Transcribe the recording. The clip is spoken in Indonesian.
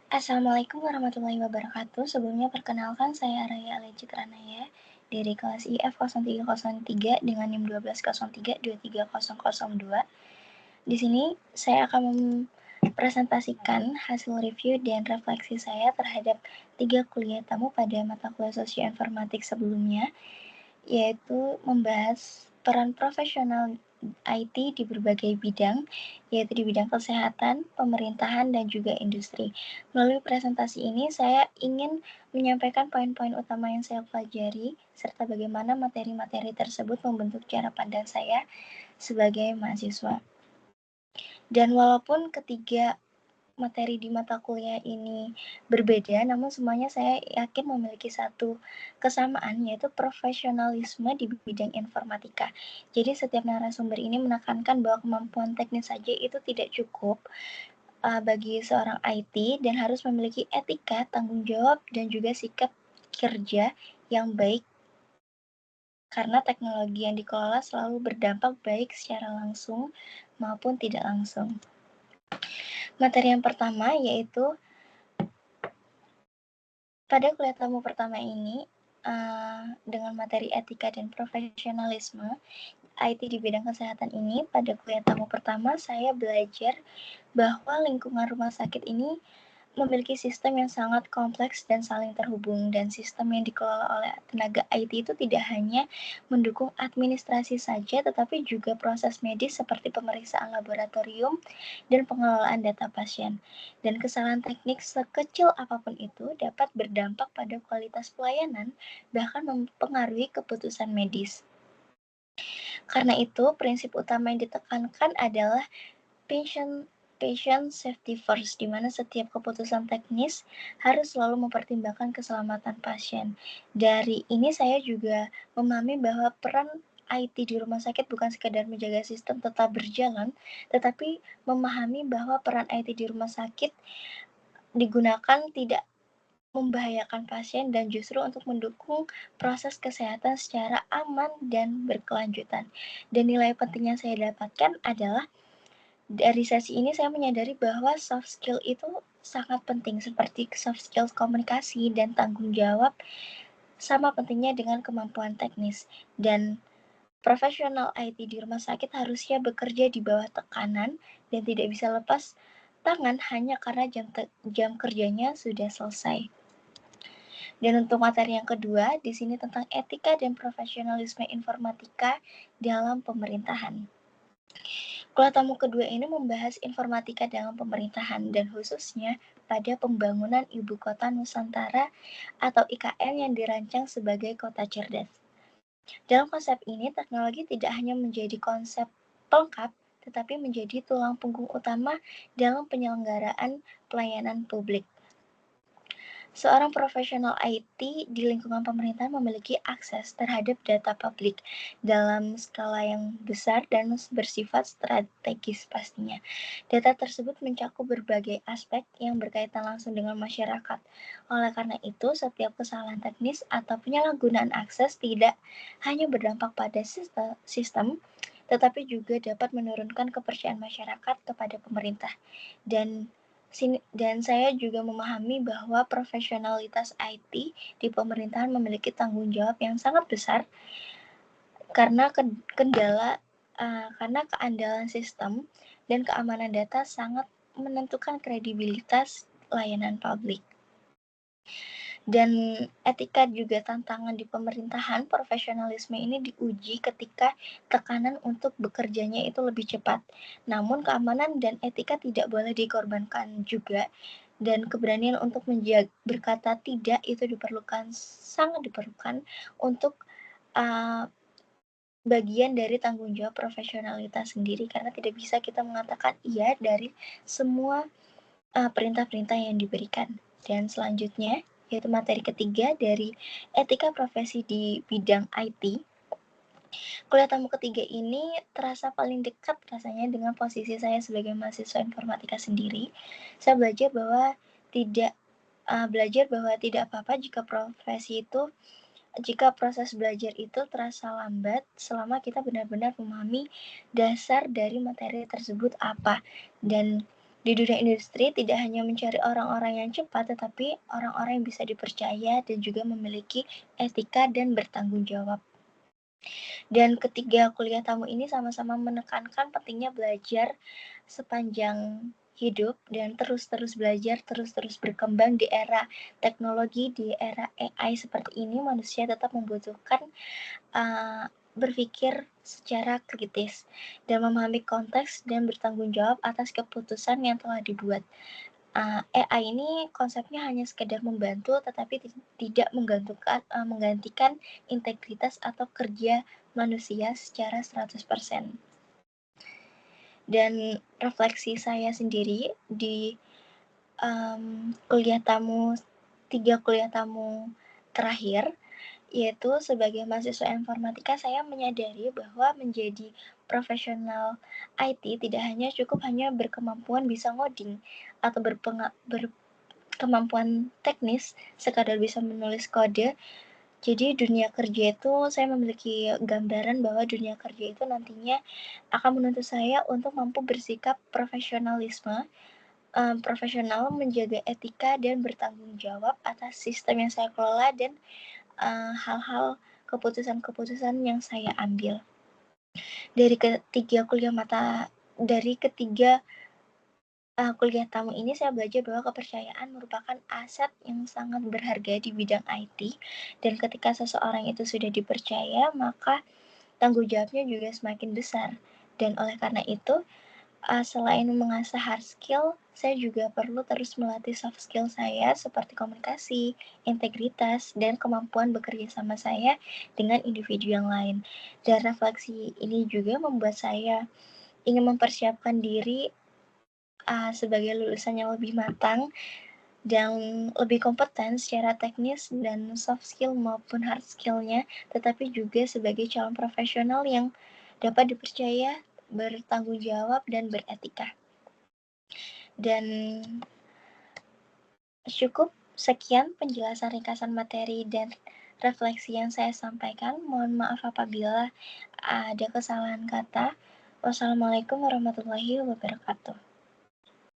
Assalamualaikum warahmatullahi wabarakatuh. Sebelumnya perkenalkan saya Raya Alejit Ranaya dari kelas IF 0303 dengan NIM 1203-23002. Di sini saya akan mempresentasikan hasil review dan refleksi saya terhadap 3 kuliah tamu pada mata kuliah sosioinformatik sebelumnya, yaitu membahas peran profesional IT di berbagai bidang, yaitu di bidang kesehatan, pemerintahan, dan juga industri. Melalui presentasi ini, saya ingin menyampaikan poin-poin utama yang saya pelajari, serta bagaimana materi-materi tersebut membentuk cara pandang saya sebagai mahasiswa. Dan walaupun ketiga materi di mata kuliah ini berbeda, namun semuanya saya yakin memiliki satu kesamaan, yaitu profesionalisme di bidang informatika. Jadi setiap narasumber ini menekankan bahwa kemampuan teknis saja itu tidak cukup bagi seorang IT dan harus memiliki etika, tanggung jawab, dan juga sikap kerja yang baik karena teknologi yang dikelola selalu berdampak baik secara langsung maupun tidak langsung. Materi yang pertama yaitu pada kuliah tamu pertama ini, dengan materi etika dan profesionalisme IT di bidang kesehatan ini, pada kuliah tamu pertama saya belajar bahwa lingkungan rumah sakit ini memiliki sistem yang sangat kompleks dan saling terhubung, dan sistem yang dikelola oleh tenaga IT itu tidak hanya mendukung administrasi saja, tetapi juga proses medis seperti pemeriksaan laboratorium dan pengelolaan data pasien. Dan kesalahan teknik sekecil apapun itu dapat berdampak pada kualitas pelayanan, bahkan mempengaruhi keputusan medis. Karena itu, prinsip utama yang ditekankan adalah patient safety first, di mana setiap keputusan teknis harus selalu mempertimbangkan keselamatan pasien. Dari ini saya juga memahami bahwa peran IT di rumah sakit bukan sekadar menjaga sistem tetap berjalan, tetapi memahami bahwa peran IT di rumah sakit digunakan tidak membahayakan pasien dan justru untuk mendukung proses kesehatan secara aman dan berkelanjutan. Dan nilai penting yang saya dapatkan adalah dari sesi ini saya menyadari bahwa soft skill itu sangat penting, seperti soft skills komunikasi dan tanggung jawab sama pentingnya dengan kemampuan teknis. Dan profesional IT di rumah sakit harusnya bekerja di bawah tekanan dan tidak bisa lepas tangan hanya karena jam kerjanya sudah selesai. Dan untuk materi yang kedua, di sini tentang etika dan profesionalisme informatika dalam pemerintahan. Kuliah tamu kedua ini membahas informatika dalam pemerintahan dan khususnya pada pembangunan Ibu Kota Nusantara atau IKN yang dirancang sebagai kota cerdas. Dalam konsep ini, teknologi tidak hanya menjadi konsep pelengkap, tetapi menjadi tulang punggung utama dalam penyelenggaraan pelayanan publik. Seorang profesional IT di lingkungan pemerintahan memiliki akses terhadap data publik dalam skala yang besar dan bersifat strategis pastinya. Data tersebut mencakup berbagai aspek yang berkaitan langsung dengan masyarakat. Oleh karena itu, setiap kesalahan teknis atau penyalahgunaan akses tidak hanya berdampak pada sistem, tetapi juga dapat menurunkan kepercayaan masyarakat kepada pemerintah. Dan saya juga memahami bahwa profesionalitas IT di pemerintahan memiliki tanggung jawab yang sangat besar karena keandalan sistem dan keamanan data sangat menentukan kredibilitas layanan publik. Dan etika juga tantangan di pemerintahan, profesionalisme ini diuji ketika tekanan untuk bekerjanya itu lebih cepat. Namun keamanan dan etika tidak boleh dikorbankan juga, dan keberanian untuk berkata tidak itu sangat diperlukan untuk bagian dari tanggung jawab profesionalitas sendiri, karena tidak bisa kita mengatakan iya dari semua perintah-perintah yang diberikan. Dan selanjutnya, yaitu materi ketiga dari etika profesi di bidang IT. Kuliah tamu ketiga ini terasa paling dekat rasanya dengan posisi saya sebagai mahasiswa informatika sendiri. Saya belajar bahwa tidak apa-apa jika proses belajar itu terasa lambat selama kita benar-benar memahami dasar dari materi tersebut apa. Dan Di dunia industri tidak hanya mencari orang-orang yang cepat, tetapi orang-orang yang bisa dipercaya dan juga memiliki etika dan bertanggung jawab. Dan ketiga kuliah tamu ini sama-sama menekankan pentingnya belajar sepanjang hidup dan terus-terus belajar, terus-terus berkembang di era teknologi, di era AI seperti ini. Manusia tetap membutuhkan berpikir secara kritis dan memahami konteks dan bertanggung jawab atas keputusan yang telah dibuat. AI ini konsepnya hanya sekedar membantu, tetapi tidak menggantikan integritas atau kerja manusia secara 100%. Dan refleksi saya sendiri di tiga kuliah tamu terakhir, yaitu sebagai mahasiswa informatika, saya menyadari bahwa menjadi profesional IT tidak hanya cukup hanya berkemampuan bisa ngoding atau berkemampuan teknis sekadar bisa menulis kode. Jadi dunia kerja itu, saya memiliki gambaran bahwa dunia kerja itu nantinya akan menuntut saya untuk mampu bersikap profesional, menjaga etika dan bertanggung jawab atas sistem yang saya kelola dan hal-hal keputusan-keputusan yang saya ambil. Dari ketiga kuliah tamu ini saya belajar bahwa kepercayaan merupakan aset yang sangat berharga di bidang IT, dan ketika seseorang itu sudah dipercaya, maka tanggung jawabnya juga semakin besar. Dan oleh karena itu, selain mengasah hard skill, saya juga perlu terus melatih soft skill saya seperti komunikasi, integritas, dan kemampuan bekerja sama saya dengan individu yang lain. Dan refleksi ini juga membuat saya ingin mempersiapkan diri sebagai lulusan yang lebih matang dan lebih kompeten secara teknis dan soft skill maupun hard skill-nya, tetapi juga sebagai calon profesional yang dapat dipercaya, bertanggung jawab, dan beretika. Dan cukup sekian penjelasan ringkasan materi dan refleksi yang saya sampaikan. Mohon maaf apabila ada kesalahan kata. Wassalamualaikum warahmatullahi wabarakatuh.